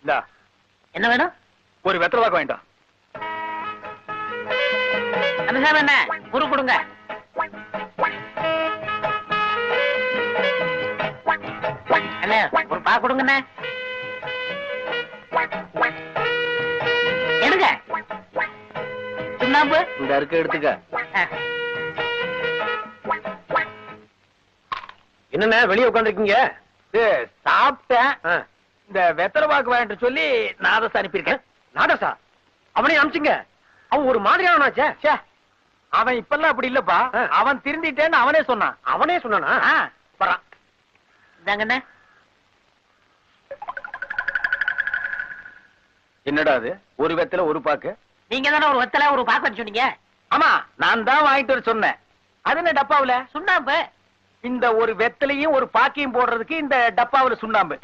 இந்தா என்ன வேணும்? ஒரு வெத்தலை பாக்கு வாங்கிட்டா. கந்தசாமி என்ன குரு கொடுங்க. அண்ணே ஒரு பா கொடுங்கண்ணே. எடுங்க. சுண்ணாம்பு இந்த அறுக்க எடுத்துக்க. என்னண்ணே வெளியே உட்காந்துருக்கீங்க? சாப்பிட்டேன். இந்த வெத்தலை பாக்கு வாங்கிட்டு சொல்லி நாதஸ் அனுப்பியிருக்கேன். நாதஸா? அவனே அனுப்பிச்சிங்க. அவன் ஒரு மாதிரியானாச்சே. அவன் இப்பெல்லாம் அப்படி இல்லப்பா. அவன் திருந்திட்டேன்னு அவனே சொன்னான். அவனே சொன்னானா? வரான். இந்தாங்கண்ணே. என்னடா அது? ஒரு வெத்தலை ஒரு பாக்கு. நீங்க தானே ஒரு வெத்தலை ஒரு பாக்கு சொன்னீங்க. ஆமா நான் தான் வாங்கிட்டு வர சொன்னேன். அது என்ன டப்பாவுல? சுண்ணாம்பு. இந்த ஒரு வெத்தலையும் ஒரு பாக்கையும் போடுறதுக்கு இந்த டப்பாவுல சுண்ணாம்பு.